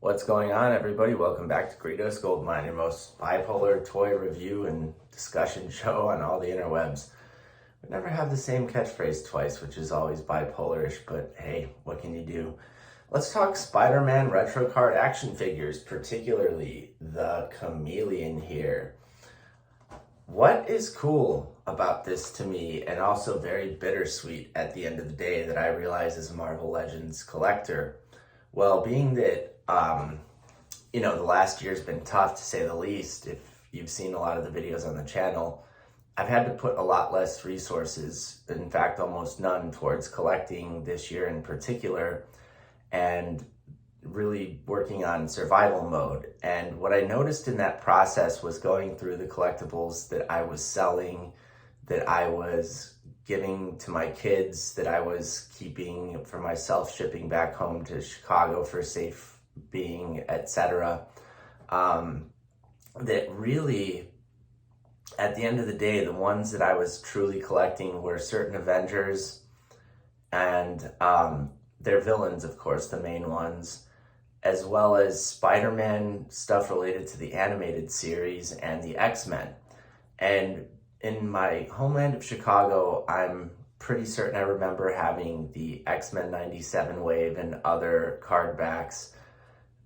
What's going on, everybody? Welcome back to Greedos Goldmine, your most bipolar toy review and discussion show on all the interwebs. We never have the same catchphrase twice, which is always bipolarish, but hey, what can you do? Let's talk Spider-Man retro card action figures, particularly the Chameleon here. What is cool about this to me, and also very bittersweet at the end of the day that I realize as a Marvel Legends collector, well, being that the last year's been tough to say the least. If you've seen a lot of the videos on the channel, I've had to put a lot less resources, in fact, almost none, towards collecting this year in particular, and really working on survival mode. And what I noticed in that process was going through the collectibles that I was selling, that I was giving to my kids, that I was keeping for myself, shipping back home to Chicago for safe being, etc. That really, at the end of the day, the ones that I was truly collecting were certain Avengers and their villains, of course, the main ones, as well as Spider-Man stuff related to the animated series and the X-Men. And in my homeland of Chicago, I'm pretty certain I remember having the X-Men 97 wave and other cardbacks,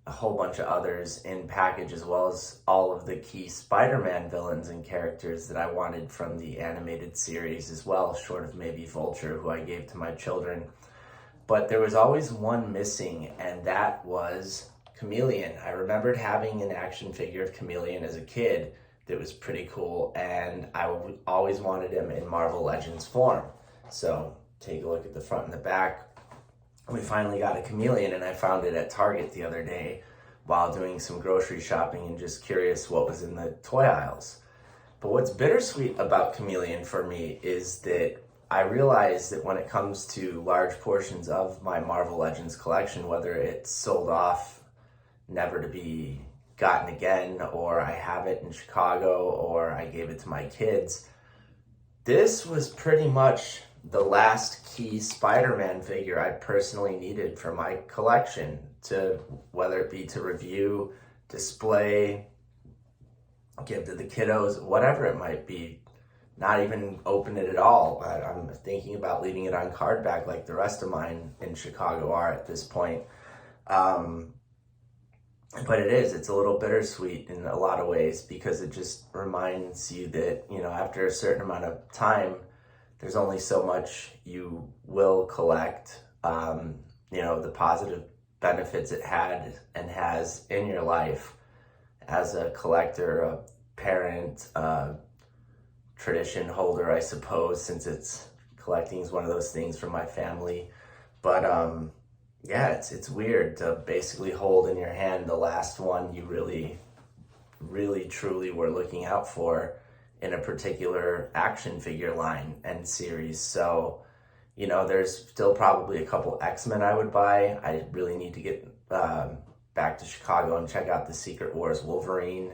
a whole bunch of others in package, as well as all of the key Spider-Man villains and characters that I wanted from the animated series as well, short of maybe Vulture, who I gave to my children. But there was always one missing, and that was Chameleon. I remembered having an action figure of Chameleon as a kid that was pretty cool, and I always wanted him in Marvel Legends form. So take a look at the front and the back. We finally got a Chameleon, and I found it at Target the other day while doing some grocery shopping and just curious what was in the toy aisles. But what's bittersweet about Chameleon for me is that I realize that when it comes to large portions of my Marvel Legends collection, whether it's sold off, never to be gotten again, or I have it in Chicago, or I gave it to my kids, this was pretty much the last key Spider-Man figure I personally needed for my collection, to whether it be to review, display, give to the kiddos, whatever it might be. Not even open it at all. I'm thinking about leaving it on Cardback like the rest of mine in Chicago are at this point. But it's a little bittersweet in a lot of ways, because it just reminds you that, after a certain amount of time, there's only so much you will collect. The positive benefits it had and has in your life as a collector, a parent, tradition holder, I suppose, since collecting is one of those things for my family. But it's weird to basically hold in your hand the last one you really, really, truly were looking out for in a particular action figure line and series. So, there's still probably a couple X-Men I would buy. I really need to get back to Chicago and check out the Secret Wars Wolverine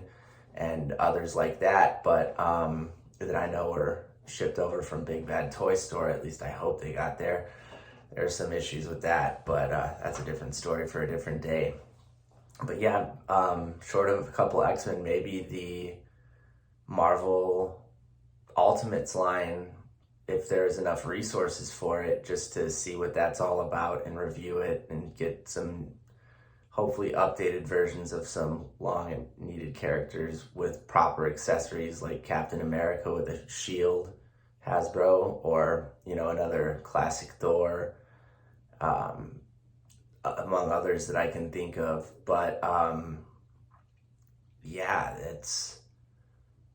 and others like that, but that I know were shipped over from Big Bad Toy Store. At least I hope they got there. There's some issues with that, but that's a different story for a different day. But yeah, short of a couple X-Men, maybe the Marvel Ultimates line, if there's enough resources for it, just to see what that's all about and review it and get some hopefully updated versions of some long and needed characters with proper accessories, like Captain America with a shield, Hasbro, or another classic Thor, among others that I can think of. But it's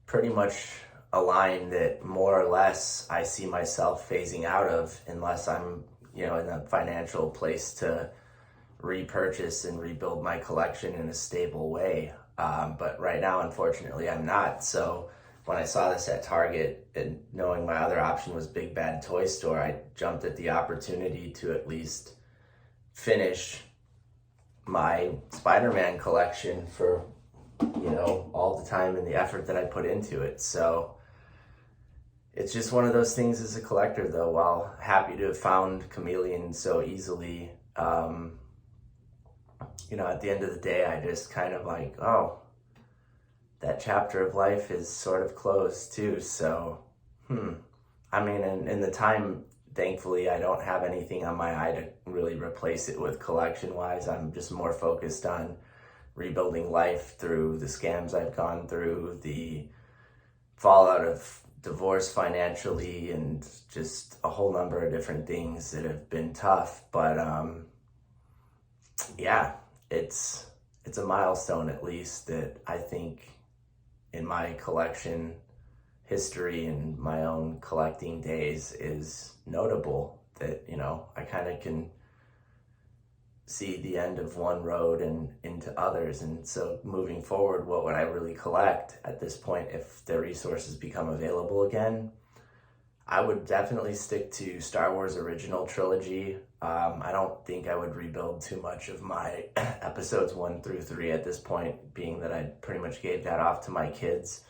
pretty much a line that more or less I see myself phasing out of, unless I'm in a financial place to repurchase and rebuild my collection in a stable way. But right now, unfortunately, I'm not. So when I saw this at Target, and knowing my other option was Big Bad Toy Store, I jumped at the opportunity to at least finish my Spider-Man collection for all the time and the effort that I put into it. So it's just one of those things as a collector, though. While happy to have found Chameleon so easily, at the end of the day, I just kind of like, oh, that chapter of life is sort of closed too. So, I mean, in the time, thankfully, I don't have anything on my eye to really replace it with collection wise. I'm just more focused on rebuilding life through the scams I've gone through, the fallout of divorce financially, and just a whole number of different things that have been tough. But yeah, it's a milestone, at least, that I think in my collection history and my own collecting days is notable, that I kind of can see the end of one road and into others. And so moving forward, what would I really collect at this point if the resources become available again? I would definitely stick to Star Wars original trilogy. I don't think I would rebuild too much of my episodes 1 through 3 at this point, being that I pretty much gave that off to my kids.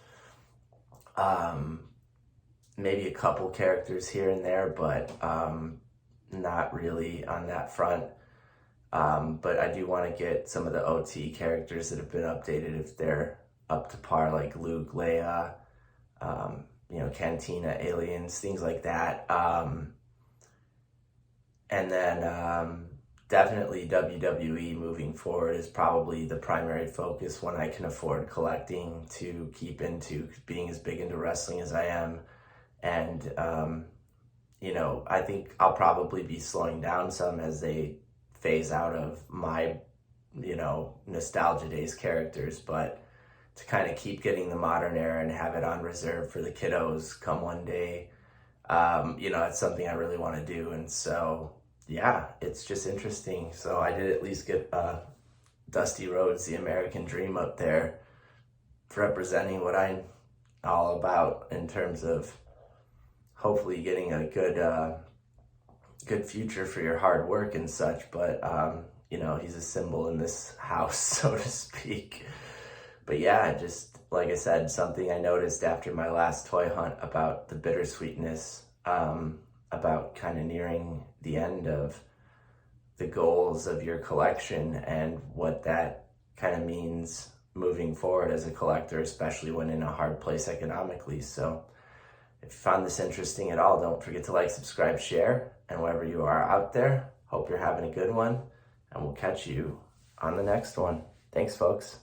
Maybe a couple characters here and there, but not really on that front. But I do want to get some of the OT characters that have been updated if they're up to par, like Luke, Leia, Cantina, aliens, things like that. And then definitely WWE moving forward is probably the primary focus when I can afford collecting to keep into, being as big into wrestling as I am. And, I think I'll probably be slowing down some as they phase out of my, nostalgia days characters, but to kind of keep getting the modern era and have it on reserve for the kiddos come one day, it's something I really want to do. And so, yeah, it's just interesting. So I did at least get Dusty Rhodes, the American Dream, up there representing what I'm all about in terms of hopefully getting a good future for your hard work and such. But he's a symbol in this house, so to speak. But yeah, just like I said, something I noticed after my last toy hunt about the bittersweetness, about kind of nearing the end of the goals of your collection and what that kind of means moving forward as a collector, especially when in a hard place economically. So if you found this interesting at all, don't forget to like, subscribe, share, and wherever you are out there, hope you're having a good one, and we'll catch you on the next one. Thanks, folks.